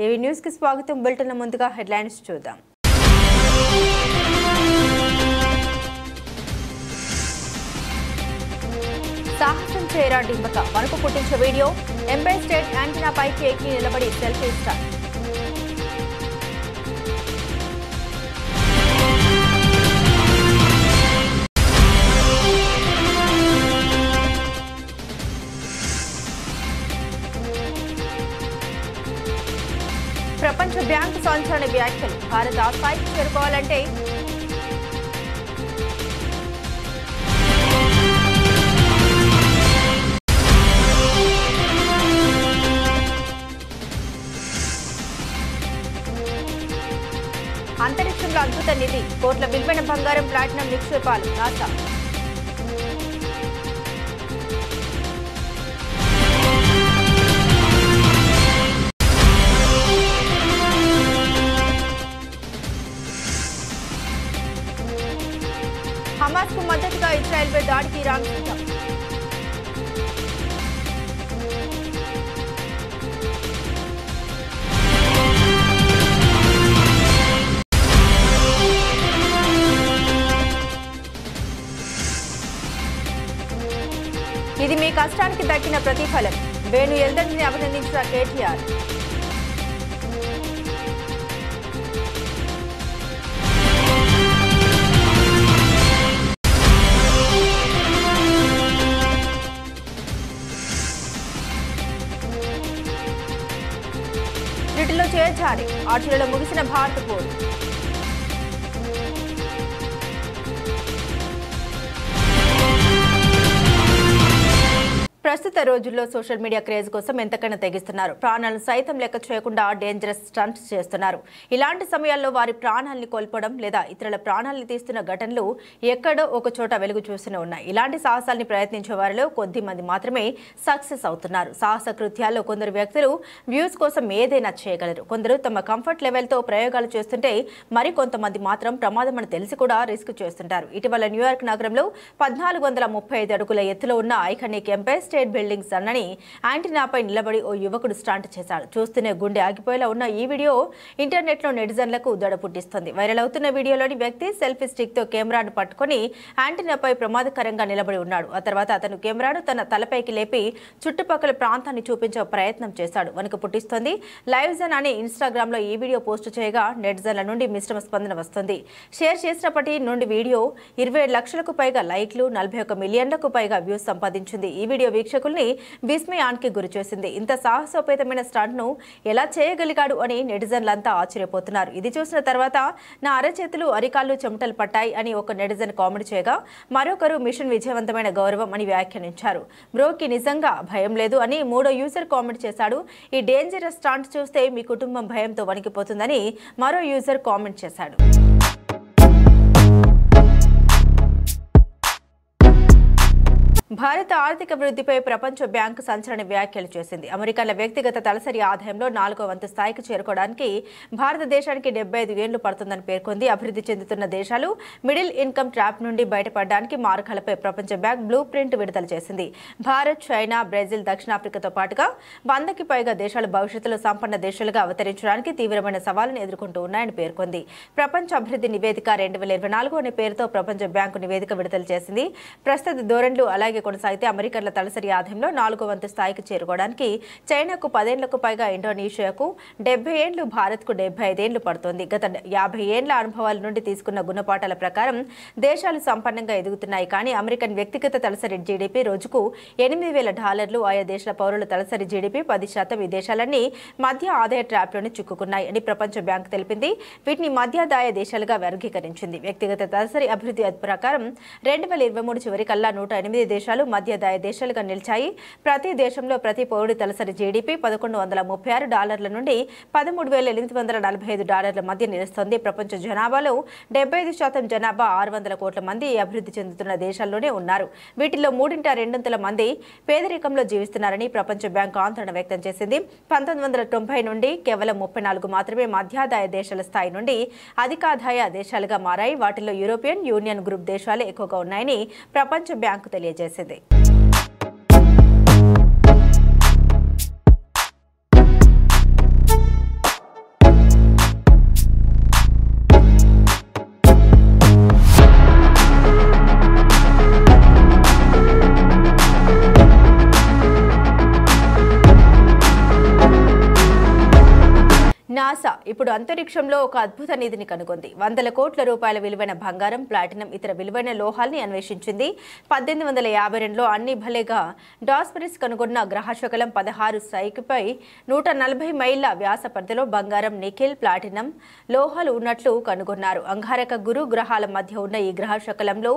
AV news కి స్వాగతం. Bulletin ముందుగా హెడ్లైన్స్ చూద్దాం. సాహసం చేయరా డింబక వరకు పుట్టించే వీడియో. ఎంపైర్ స్టేట్ యాంటీనా పైకి ఎక్కి నిలబడి సెల్ఫీ స్టార్. ప్రపంచ బ్యాంకు సంచలన వ్యాఖ్యలు. భారత్ ఆ స్థాయికి చేరుకోవాలంటే అంతరిక్షంలో అద్భుత నిధి. కోట్ల విలువైన బంగారం, ప్లాటినం నిక్షేపాలు. నాసా. హమాస్ కు మద్దతుగా ఇజ్రాయెల్పై దాడికి ఇరాన్ సిద్ధం. ఇది మీ కష్టానికి దక్కిన ప్రతిఫలం. వేణు ఎల్దండిని అభినందించిన కేటీఆర్. వీటిలో చేర్చాలి. ఆర్చరీలో ముగిసిన భారత పోరు. ప్రస్తుత రోజుల్లో సోషల్ మీడియా క్రేజ్ కోసం ఎంతకైనా తెగిస్తున్నారు. ప్రాణాలను సైతం లెక్క చేయకుండా డేంజరస్ స్టంట్స్ చేస్తున్నారు. ఇలాంటి సమయాల్లో వారి ప్రాణాలని కోల్పోవడం లేదా ఇతరుల ప్రాణాలను తీస్తున్న ఘటనలు ఎక్కడో ఒక చోట వెలుగు చూస్తూనే ఉన్నాయి. ఇలాంటి సాహసాల్ని ప్రయత్నించే వారిలో కొద్ది మంది మాత్రమే సక్సెస్ అవుతున్నారు. సాహస కృత్యాల్లో కొందరు వ్యక్తులు వ్యూస్ కోసం ఏదైనా చేయగలరు. కొందరు తమ కంఫర్ట్ లెవెల్తో ప్రయోగాలు చేస్తుంటే మరికొంతమంది మాత్రం ప్రమాదం అని తెలిసి కూడా రిస్క్ చేస్తుంటారు. ఇటీవల న్యూయార్క్ నగరంలో 1435 అడుగుల ఎత్తులో ఉన్న ఐకానిక్ ఎంపైర్ స్టేట్ బిల్డింగ్ సన్నని యాంటీనాపై నిలబడి ఓ యువకుడు స్టాంట్ చేశాడు. చూస్తూనే గుండె ఆగిపోయేలా ఉన్న ఈ వీడియో ఇంటర్నెట్ లో నెటిజన్లకు దడ పుట్టిస్తుంది. వైరల్ అవుతున్న వీడియోలోని వ్యక్తి సెల్ఫీ స్టిక్ తో కెమెరాను పట్టుకుని యాంటీనాపై ప్రమాదకరంగా నిలబడి ఉన్నాడు. ఆ తర్వాత అతను కెమెరాను తన తలపైకి లేపి చుట్టుపక్కల ప్రాంతాన్ని చూపించే ప్రయత్నం చేశాడు. వణుకు పుట్టిస్తోంది. లైవ్ జన్ అనే ఇన్స్టాగ్రామ్ లో ఈ వీడియో పోస్టు చేయగా నెటిజన్ల నుండి మిశ్రమ స్పందన వస్తుంది. షేర్ చేసినప్పటి నుండి వీడియో 27 లక్షలకు పైగా లైక్లు, 41 మిలియన్లకు పైగా వ్యూస్ సంపాదించింది. ఈ వీడియో వీక్షకుల్ని విస్మయానికి గురి చేసింది. ఇంత సాహసోపేతమైన స్టంట్ ను ఎలా చేయగలిగాడు అని నెటిజన్లంతా ఆశ్చర్యపోతున్నారు. ఇది చూసిన తర్వాత నా అరచేతులు, అరికాళ్ళు చెమటలు పట్టాయి అని ఒక నెటిజన్ కామెంట్ చేయగా మరొకరు మిషన్ విజయవంతమైన గౌరవం అని వ్యాఖ్యానించారు. బ్రోకి నిజంగా భయం లేదు అని మూడో యూజర్ కామెంట్ చేశాడు. ఈ డేంజరస్ స్టంట్ చూస్తే మీ కుటుంబం భయంతో వణికిపోతుందని మరో యూజర్ కామెంట్ చేశాడు. భారత ఆర్థిక వృద్ధిపై ప్రపంచ బ్యాంకు సంచలన వ్యాఖ్యలు చేసింది. అమెరికన్ల వ్యక్తిగత తలసరి ఆదాయంలో 4వ వంతు స్థాయికి చేరుకోవడానికి భారతదేశానికి 75 ఏళ్లు పడుతుందని పేర్కొంది. అభివృద్ధి చెందుతున్న దేశాలు మిడిల్ ఇన్కమ్ ట్రాప్ నుండి బయటపడడానికి మార్గాలపై ప్రపంచ బ్యాంక్ బ్లూ ప్రింట్ విడుదల చేసింది. భారత్, చైనా, బ్రెజిల్, దక్షిణాఫ్రికాతో పాటుగా 100కి పైగా దేశాలు భవిష్యత్తులో సంపన్న దేశాలుగా అవతరించడానికి తీవ్రమైన సవాళ్లను ఎదుర్కొంటూ ఉన్నాయని పేర్కొంది. ప్రపంచ అభివృద్ధి నివేదిక 2024 అనే పేరుతో ప్రపంచ బ్యాంకు నివేదిక విడుదల చేసింది. ప్రస్తుత ధోరణులు అలాగే కొనసాగితే అమెరికన్ల తలసరి ఆదాయంలో 4వ వంతు స్థాయికి చేరుకోవడానికి చైనాకు 10 ఏళ్లకు పైగా, ఇండోనేషియాకు 70 ఏళ్లు, భారత్కు 75 ఏళ్లు పడుతోంది. గత 50 ఏళ్ల అనుభవాల నుండి తీసుకున్న గుణపాఠాల ప్రకారం దేశాలు సంపన్నంగా ఎదుగుతున్నాయి. కానీ అమెరికన్ వ్యక్తిగత తలసరి జీడీపీ రోజుకు $8,000. ఆయా దేశాల పౌరుల తలసరి జీడీపీ 10% ఈ దేశాలన్నీ మధ్య ఆదాయ ట్రాప్లోనే చిక్కుకున్నాయి అని ప్రపంచ బ్యాంకు తెలిపింది. వీటిని మధ్యాదాయ దేశాలుగా వర్గీకరించింది. వ్యక్తిగత తలసరి అభివృద్ధి ప్రకారం 2023 చివరికల్లా 108 దేశాలు మధ్యదాయ దేశాలుగా నిలిచాయి. ప్రతి దేశంలో ప్రతి పౌరుడి తలసరి జీడీపీ $1,136 నుండి $13,845 మధ్య నిలుస్తోంది. ప్రపంచ జనాభాలో 75% జనాభా 600 కోట్ల మంది అభివృద్ధి చెందుతున్న దేశాల్లోనే ఉన్నారు. వీటిలో 3/2 మంది పేదరికంలో జీవిస్తున్నారని ప్రపంచ బ్యాంకు ఆందోళన వ్యక్తం చేసింది. 1990 నుండి కేవలం 34 మాత్రమే మధ్యాదాయ దేశాల స్థాయి నుండి అధికాదాయ దేశాలుగా మారాయి. వాటిలో యూరోపియన్ యూనియన్ గ్రూప్ దేశాలే ఎక్కువగా ఉన్నాయని ప్రపంచ బ్యాంకు తెలియజేసింది. నాసా ఇప్పుడు అంతరిక్షంలో ఒక అద్భుత నిధిని కనుగొంది. వందల కోట్ల రూపాయల విలువైన బంగారం, ప్లాటినం, ఇతర విలువైన లోహాల్ని అన్వేషించింది. 1852లో అన్ని భలేగా డాస్పరిస్ కనుగొన్న గ్రహశకలం 16 సైకిపై 140 మైళ్ల వ్యాస పరిధిలో బంగారం, నికెల్, ప్లాటినం లోహాలు ఉన్నట్లు కనుగొన్నారు. అంగారక, గురు గ్రహాల మధ్య ఉన్న ఈ గ్రహశకలంలో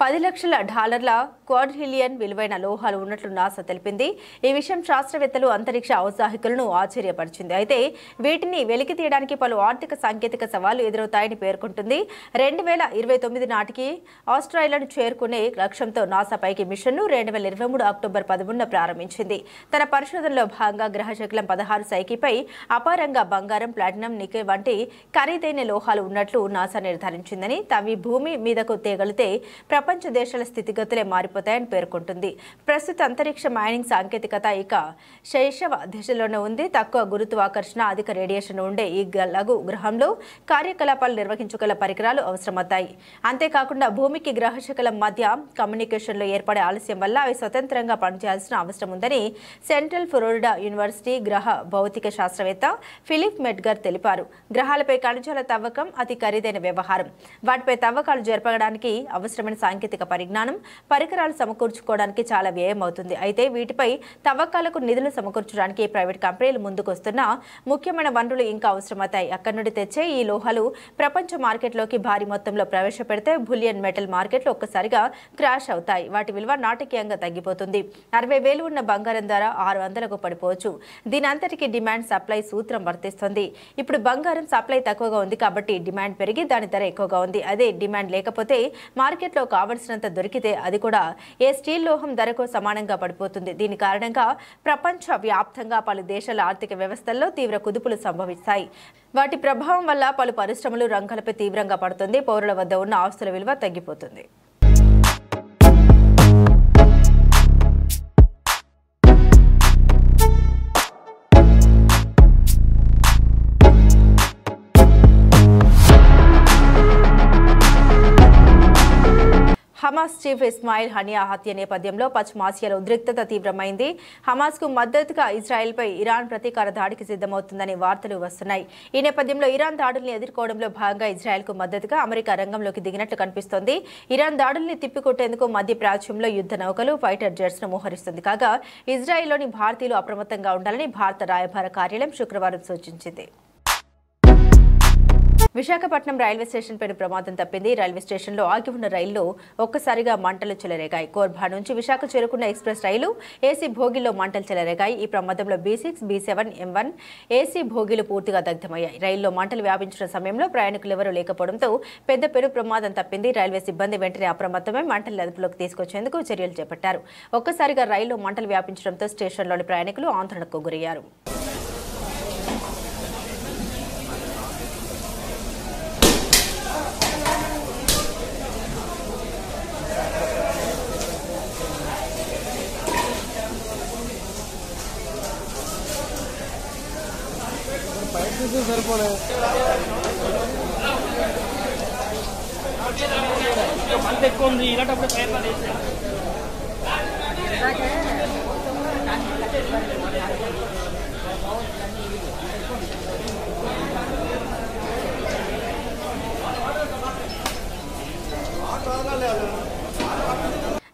$10 లక్షల క్వాడ్రిలియన్ విలువైన లోహాలు ఉన్నట్లు నాసా తెలిపింది. ఈ విషయం శాస్త్రవేత్తలు, అంతరిక్ష ఔత్సాహికులను ఆశ్చర్యపరిచింది. అయితే వీటిని వెలికి తీయడానికి పలు ఆర్థిక, సాంకేతిక సవాళ్లు ఎదురవుతాయని పేర్కొంటుంది. 2029 నాటికి ఆస్ట్రేలియాను చేరుకునే లక్ష్యంతో నాసా పైకి మిషన్ను 2023 అక్టోబర్ 13న ప్రారంభించింది. తన పరిశోధనలో భాగంగా గ్రహశకలం 16 సైకిపై అపారంగా బంగారం, ప్లాటినం, నికెల్ వంటి ఖరీదైన లోహాలు ఉన్నట్లు నాసా నిర్ధారించిందని, తవి భూమి మీదకు తేగలితే ప్రపంచ దేశాల స్థితిగతులే మారిపోతాయని పేర్కొంటుంది. ప్రస్తుత అంతరిక్ష మైనింగ్ సాంకేతికత ఇక శైశవ దశలోనే ఉంది. తక్కువ గురుత్వాకర్షణ, అధిక రేడియేషన్ ఉండే ఈ లఘు గ్రహంలో కార్యకలాపాలు నిర్వహించగల పరికరాలు అవసరమవుతాయి. అంతేకాకుండా భూమికి గ్రహశకలం మధ్య కమ్యూనికేషన్లో ఏర్పడే ఆలస్యం వల్ల అవి స్వతంత్రంగా పనిచేయాల్సిన అవసరం ఉందని సెంట్రల్ ఫ్లోరిడా యూనివర్సిటీ గ్రహ భౌతిక శాస్త్రవేత్త ఫిలిప్ మెడ్గర్ తెలిపారు. గ్రహాలపై ఖనిజాల తవ్వకం అతి ఖరీదైన వ్యవహారం. వాటిపై తవ్వకాలు జరపడానికి అవసరమైన సాంకేతిక పరిజ్ఞానం, పరికరాలు సమకూర్చుకోవడానికి చాలా వ్యయం అవుతుంది. అయితే వీటిపై తవ్వకాలకు నిధులు సమకూర్చడానికి ప్రైవేట్ కంపెనీలు ముందుకొస్తున్న ముఖ్యమైన వనరులు ఇంకా అవసరమవుతాయి. అక్కడి నుండి తెచ్చే ఈ లోహాలు ప్రపంచ మార్కెట్లోకి భారీ మొత్తంలో ప్రవేశపెడితే బులియన్ మెటల్ మార్కెట్లు ఒక్కసారిగా క్రాష్ అవుతాయి. వాటి విలువ నాటకీయంగా తగ్గిపోతుంది. 60,000 ఉన్న బంగారం ధర 600కు పడిపోవచ్చు. దీని అంతటికీ డిమాండ్ సప్లై సూత్రం వర్తిస్తుంది. ఇప్పుడు బంగారం సప్లై తక్కువగా ఉంది కాబట్టి డిమాండ్ పెరిగి దాని ధర ఎక్కువగా ఉంది. అదే డిమాండ్ లేకపోతే మార్కెట్లో కావలసినంత దొరికితే అది కూడా ఏ స్టీల్ లోహం ధరకు సమానంగా పడిపోతుంది. దీని కారణంగా ప్రపంచ వ్యాప్తంగా పలు దేశాల ఆర్థిక వ్యవస్థల్లో తీవ్ర కుదుపులు సంభవిస్తాయి. వాటి ప్రభావం వల్ల పలు పరిశ్రమలు, రంగాలపై తీవ్రంగా పడుతుంది. పౌరుల వద్ద ఉన్న ఆస్తుల విలువ తగ్గిపోతుంది. హమాస్ చీఫ్ ఇస్మాయిల్ హనియా హత్య నేపథ్యంలో పశ్చిమాసియాలో ఉద్రిక్తత తీవ్రమైంది. హమాస్కు మద్దతుగా ఇజ్రాయెల్పై ఇరాన్ ప్రతీకార దాడికి సిద్ధమవుతుందని వార్తలు వస్తున్నాయి. ఈ నేపథ్యంలో ఇరాన్ దాడుల్ని ఎదుర్కోవడంలో భాగంగా ఇజ్రాయెల్కు మద్దతుగా అమెరికా రంగంలోకి దిగినట్లు కనిపిస్తోంది. ఇరాన్ దాడుల్ని తిప్పికొట్టేందుకు మధ్య ప్రాచ్యంలో యుద్ధ నౌకలు, ఫైటర్ జెట్స్ను మోహరిస్తుంది. కాగా ఇజ్రాయెల్లోని భారతీయులు అప్రమత్తంగా ఉండాలని భారత రాయబార కార్యాలయం శుక్రవారం సూచించింది. విశాఖపట్నం రైల్వే స్టేషన్ పైన ప్రమాదం తప్పింది. రైల్వే స్టేషన్లో ఆగి ఉన్న రైల్లో ఒక్కసారిగా మంటలు చెలరేగాయి. కోర్బా నుంచి విశాఖ చేరుకున్న ఎక్స్ప్రెస్ రైలు ఏసీ భోగిల్లో మంటలు చెలరేగాయి. ఈ ప్రమాదంలో B6, B7, M1 ఏసీ భోగిలు పూర్తిగా దగ్ధమయ్యాయి. రైల్లో మంటలు వ్యాపించిన సమయంలో ప్రయాణికులు ఎవరూ లేకపోవడంతో పెద్ద పెను ప్రమాదం తప్పింది. రైల్వే సిబ్బంది వెంటనే అప్రమత్తమై మంటలు అదుపులోకి తీసుకొచ్చేందుకు చర్యలు చేపట్టారు. ఒక్కసారిగా రైల్లో మంటలు వ్యాపించడంతో స్టేషన్లోని ప్రయాణికులు ఆందోళనకు గురయ్యారు.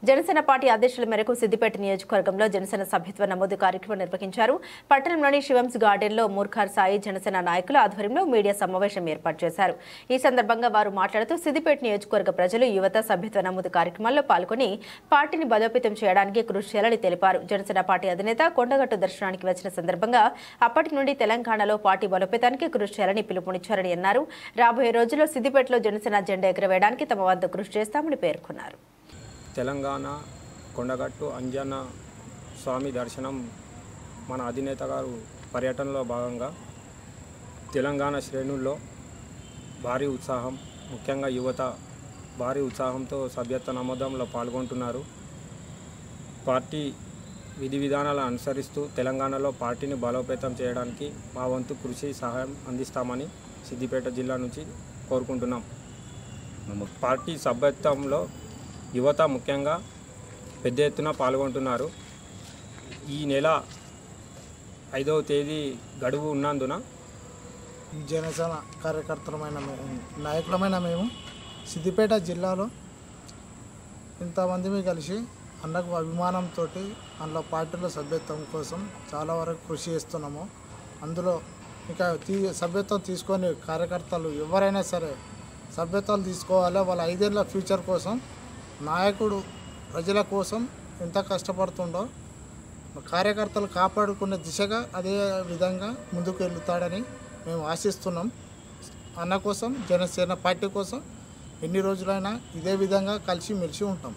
జనసేన పార్టీ ఆదేశాల మేరకు సిద్దిపేట నియోజకవర్గంలో జనసేన సభ్యత్వ నమోదు కార్యక్రమం నిర్వహించారు. పట్టణంలోని శివంస్ గార్డెన్లో మూర్ఖార్ సాయి జనసేన నాయకుల ఆధ్వర్యంలో మీడియా సమావేశం ఏర్పాటు చేశారు. ఈ సందర్భంగా వారు మాట్లాడుతూ సిద్దిపేట నియోజకవర్గ ప్రజలు, యువత సభ్యత్వ నమోదు కార్యక్రమాల్లో పాల్గొని పార్టీని బలోపేతం చేయడానికి కృషి చేయాలని తెలిపారు. జనసేన పార్టీ అధినేత కొండగట్టు దర్శనానికి వచ్చిన సందర్భంగా అప్పటి నుండి తెలంగాణలో పార్టీ బలోపేతానికి కృషి చేయాలని పిలుపునిచ్చారని అన్నారు. రాబోయే రోజుల్లో సిద్దిపేటలో జనసేన జెండా ఎగురవేయడానికి తమ వద్ద కృషి చేస్తామని పేర్కొన్నారు. తెలంగాణ కొండగట్టు అంజన్న స్వామి దర్శనం మన అధినేత గారు పర్యటనలో భాగంగా తెలంగాణ శ్రేణుల్లో భారీ ఉత్సాహం, ముఖ్యంగా యువత భారీ ఉత్సాహంతో సభ్యత్వ నమోదంలో పాల్గొంటున్నారు. పార్టీ విధి విధానాలను అనుసరిస్తూ తెలంగాణలో పార్టీని బలోపేతం చేయడానికి మా వంతు కృషి సహాయం అందిస్తామని సిద్దిపేట జిల్లా నుంచి కోరుకుంటున్నాం. పార్టీ సభ్యత్వంలో యువత ముఖ్యంగా పెద్ద ఎత్తున పాల్గొంటున్నారు. ఈ నెల 5వ తేదీ గడువు ఉన్నందున జనసేన కార్యకర్తలమైన నాయకులమైన మేము సిద్దిపేట జిల్లాలో ఇంతమంది కలిసి అన్నకు అభిమానంతో అందులో పార్టీలో సభ్యత్వం కోసం చాలా వరకు కృషి చేస్తున్నాము. అందులో ఇంకా సభ్యత్వం తీసుకొని కార్యకర్తలు ఎవరైనా సరే సభ్యత్వాలు తీసుకోవాలి. వాళ్ళ 5 ఏళ్ళ ఫ్యూచర్ కోసం నాయకుడు ప్రజల కోసం ఎంత కష్టపడుతుండో కార్యకర్తలు కాపాడుకునే దిశగా అదే విధంగా ముందుకు వెళ్తాడని మేము ఆశిస్తున్నాం. అన్న కోసం జనసేన పార్టీ కోసం ఎన్ని రోజులైనా ఇదే విధంగా కలిసి మెలిసి ఉంటాం.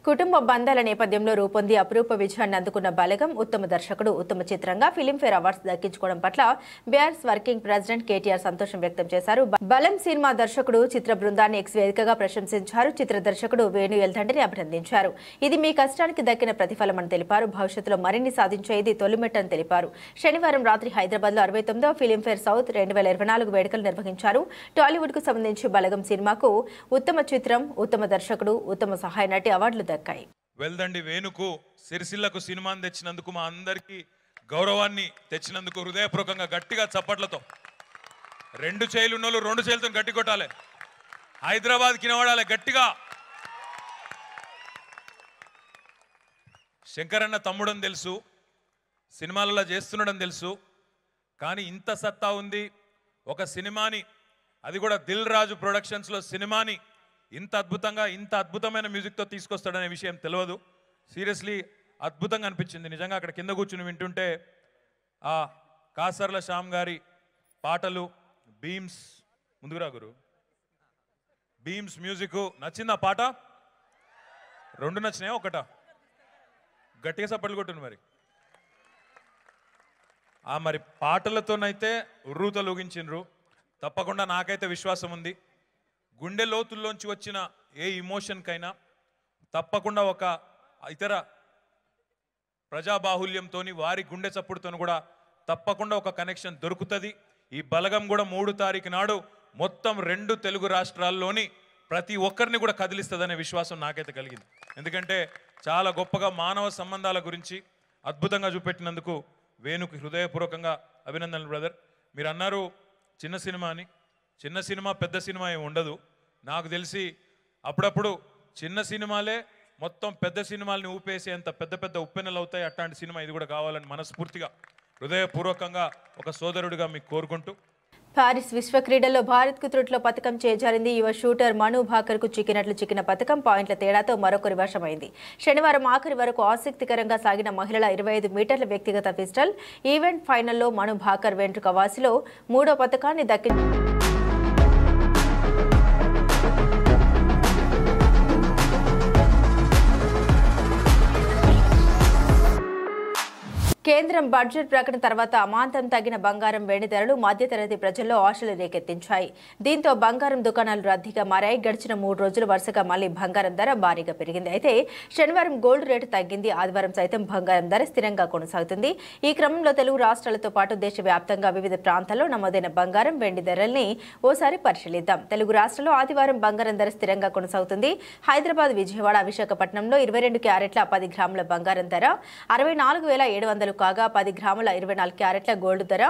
కుటుంబ బంధాల నేపథ్యంలో రూపొంది అపురూప విజయాన్ని అందుకున్న బలగం ఉత్తమ దర్శకుడు, ఉత్తమ చిత్రంగా ఫిలింఫేర్ అవార్డ్స్ దక్కించుకోవడం పట్ల బీఆర్ఎస్ వర్కింగ్ ప్రెసిడెంట్ కేటీఆర్ సంతోషం వ్యక్తం చేశారు. బలం సినిమా దర్శకుడు చిత్ర బృందాన్ని ఎక్స్ వేదికగా ప్రశంసించారు. చిత్ర దర్శకుడు వేణు ఎల్దండిని అభినందించారు. ఇది మీ కష్టానికి దక్కిన ప్రతిఫలమని తెలిపారు. భవిష్యత్తులో మరిన్ని సాధించేది తొలిమెట్టని తెలిపారు. శనివారం రాత్రి హైదరాబాద్ లో 69వ ఫిలింఫేర్ సౌత్ 2024 వేడుకలు నిర్వహించారు. టాలీవుడ్ కు సంబంధించి బలగం సినిమాకు ఉత్తమ చిత్రం, ఉత్తమ దర్శకుడు, ఉత్తమ సహాయ నటి అవార్డులు వెల్దండి వేణుకు సిరిసిల్లకు సినిమాని తెచ్చినందుకు, మా అందరికీ గౌరవాన్ని తెచ్చినందుకు హృదయపూర్వకంగా గట్టిగా చప్పట్లతో 2 చేతులు ఉన్నోళ్ళు 2 చేతులతో గట్టి కొట్టాలి. హైదరాబాద్ కినవాడాలి గట్టిగా. శంకరన్న తమ్ముడని తెలుసు, సినిమాలలో చేస్తున్నాడని తెలుసు, కానీ ఇంత సత్తా ఉంది ఒక సినిమాని, అది కూడా దిల్ రాజు ప్రొడక్షన్స్లో సినిమాని ఇంత అద్భుతంగా ఇంత అద్భుతమైన మ్యూజిక్తో తీసుకొస్తాడనే విషయం తెలియదు. సీరియస్లీ అద్భుతంగా అనిపించింది నిజంగా. అక్కడ కింద కూర్చుని వింటుంటే ఆ కాసర్ల శ్యామ్ గారి పాటలు, బీమ్స్ ముందుకురా గురు, బీమ్స్ మ్యూజిక్ నచ్చింది. ఆ పాట 2 నచ్చినాయా, ఒకటా? గట్టిగా సప్పట్లు కొట్టింది మరి. మరి పాటలతోనైతే ఉర్రూతలూగించిండ్రు. తప్పకుండా నాకైతే విశ్వాసం ఉంది, గుండె లోతుల్లోంచి వచ్చిన ఏ ఇమోషన్కైనా తప్పకుండా ఒక ఇతర ప్రజాబాహుల్యంతో వారి గుండె చప్పుడుతో కూడా తప్పకుండా ఒక కనెక్షన్ దొరుకుతుంది. ఈ బలగం కూడా 3 తారీఖు నాడు మొత్తం 2 తెలుగు రాష్ట్రాల్లోని ప్రతి ఒక్కరిని కూడా కదిలిస్తుందనే విశ్వాసం నాకైతే కలిగింది. ఎందుకంటే చాలా గొప్పగా మానవ సంబంధాల గురించి అద్భుతంగా చూపెట్టినందుకు వేణుకు హృదయపూర్వకంగా అభినందనలు బ్రదర్. మీరు అన్నారు చిన్న సినిమా అని. చిన్న సినిమా పెద్ద సినిమా ఏమి ఉండదు. నాకు తెలిసి అప్పుడప్పుడు చిన్న సినిమాలే మొత్తం పెద్ద సినిమాల్ని ఊపేసేంత పెద్ద పెద్ద ఉప్పెనలు అవుతాయి. అట్లాంటి సినిమా ఇది కూడా కావాలని మనస్ఫూర్తిగా హృదయపూర్వకంగా ఒక సోదరుడిగా మీకు కోరుకుంటూ. పారిస్ విశ్వ క్రీడల్లో భారత్కు త్రుట్లో పథకం చేజారింది. యువ షూటర్ మను భాకర్కు చిక్కిన పథకం పాయింట్ల తేడాతో మరొకరి వశమైంది. శనివారం ఆఖరి వరకు ఆసక్తికరంగా సాగిన మహిళల 25 మీటర్ల వ్యక్తిగత పిస్టల్ ఈవెంట్ ఫైనల్లో మను భాకర్ వెంట్రుక వాసిలో 3వ పథకాన్ని దక్కించుకుంది. కేంద్రం బడ్జెట్ ప్రకటన తర్వాత అమాంతం తగ్గిన బంగారం, వెండి ధరలు మధ్యతరగతి ప్రజల్లో ఆశలు రేకెత్తించాయి. దీంతో బంగారం దుకాణాలు రద్దీగా మారాయి. గడిచిన 3 రోజులు వరుసగా మళ్లీ బంగారం ధర భారీగా పెరిగింది. అయితే శనివారం గోల్డ్ రేటు తగ్గింది. ఆదివారం సైతం బంగారం ధర స్థిరంగా కొనసాగుతుంది. ఈ క్రమంలో తెలుగు రాష్ట్రాలతో పాటు దేశవ్యాప్తంగా వివిధ ప్రాంతాల్లో నమోదైన బంగారం, వెండి ధరల్ని ఓసారి పరిశీలిద్దాం. తెలుగు రాష్ట్రాల్లో ఆదివారం బంగారం ధర స్థిరంగా కొనసాగుతుంది. హైదరాబాద్, విజయవాడ, విశాఖపట్నంలో 22 క్యారెట్ల 10 గ్రాముల బంగారం ధర 64,700 కాగా 10 గ్రాముల 24 క్యారెట్ల గోల్డ్ ధర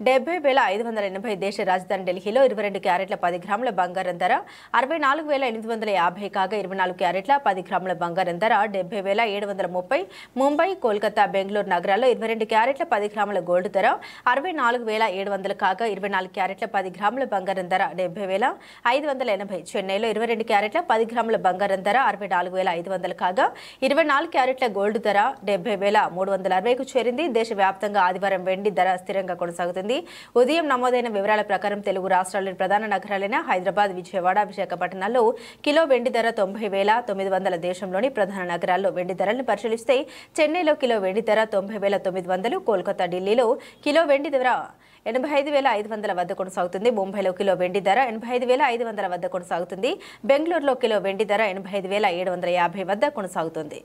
70,580. దేశ రాజధాని ఢిల్లీలో 22 క్యారెట్ల 10 గ్రాముల బంగారం ధర 64,850 కాగా 24 క్యారెట్ల 10 గ్రాముల బంగారం ధర 70,730. ముంబై, కోల్కతా, బెంగళూరు నగరాల్లో 22 క్యారెట్ల 10 గ్రాముల గోల్డ్ ధర 64,700 కాగా 24 క్యారెట్ల 10 గ్రాముల బంగారం ధర 70,580. చెన్నైలో 22 క్యారెట్ల 10 గ్రాముల బంగారం ధర 64,500 కాగా 24 క్యారెట్ల గోల్డ్ ధర 70,360కు చేరింది. దేశవ్యాప్తంగా ఆదివారం వెండి ధర స్థిరంగా కొనసాగుతుంది. ఉదయం నమోదైన వివరాల ప్రకారం తెలుగు రాష్ట్రాల్లోని ప్రధాన నగరాలైన హైదరాబాద్, విజయవాడ, విశాఖపట్నాల్లో కిలో వెండి ధర 90,900. దేశంలోని ప్రధాన నగరాల్లో వెండి ధరలను పరిశీలిస్తే చెన్నైలో కిలో వెండి ధర 90,900, కోల్కతా, ఢిల్లీలో కిలో వెండి ధర 85,500 వద్ద కొనసాగుతుంది. ముంబైలో కిలో వెండి ధర 85,500 వద్ద కొనసాగుతుంది. బెంగళూరులో కిలో వెండి ధర 85,750 వద్ద కొనసాగుతుంది.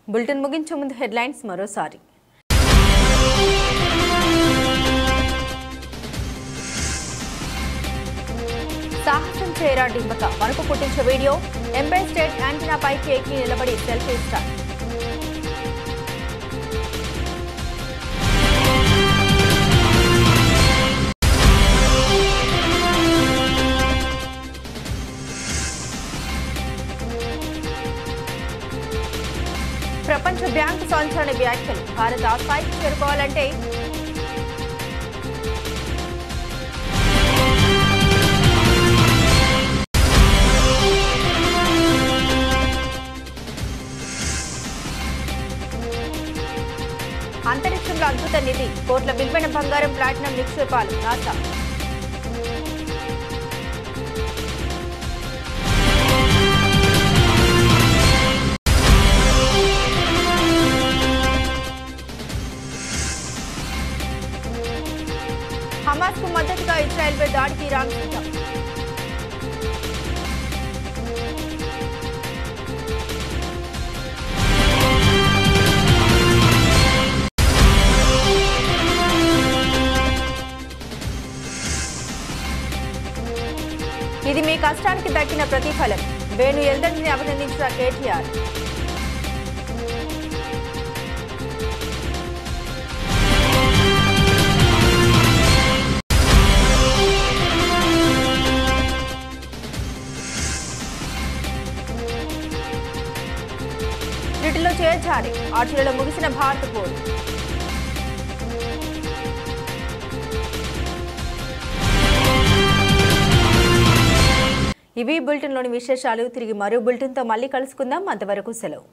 బులెటిన్ ముగించే ముందు హెడ్లైన్స్ మరోసారి. సాహసం చేయరా డింబక వణుకు పుట్టించే వీడియో. ఎంపై స్టేట్ యాంటీనాపై కేకి నిలబడి సెల్ఫీ స్టార్. ప్రపంచ బ్యాంకు సంచలన వ్యాఖ్యలు. భారత్ ఆ స్థాయికి చేరుకోవాలంటే అంతరిక్షంలో అద్భుత నిధి. కోట్ల విలువైన బంగారం, ప్లాటినం నిక్షేపాలు. నాసా. హమాస్ కు మద్దతుగా ఇజ్రాయెల్పై దాడికి ఇరాన్ సిద్ధం. ఇది మీ కష్టానికి దక్కిన ప్రతిఫలం. వేణు ఎల్దండిని అభినందించిన కేటీఆర్. వీటిలో చేర్చాలి. ఆర్చీలలో ముగిసిన భారత పోరు. ఇవి బులెటిన్లోని విశేషాలు. తిరిగి మరో బులెటిన్తో మళ్ళీ కలుసుకుందాం. అంతవరకు సెలవు.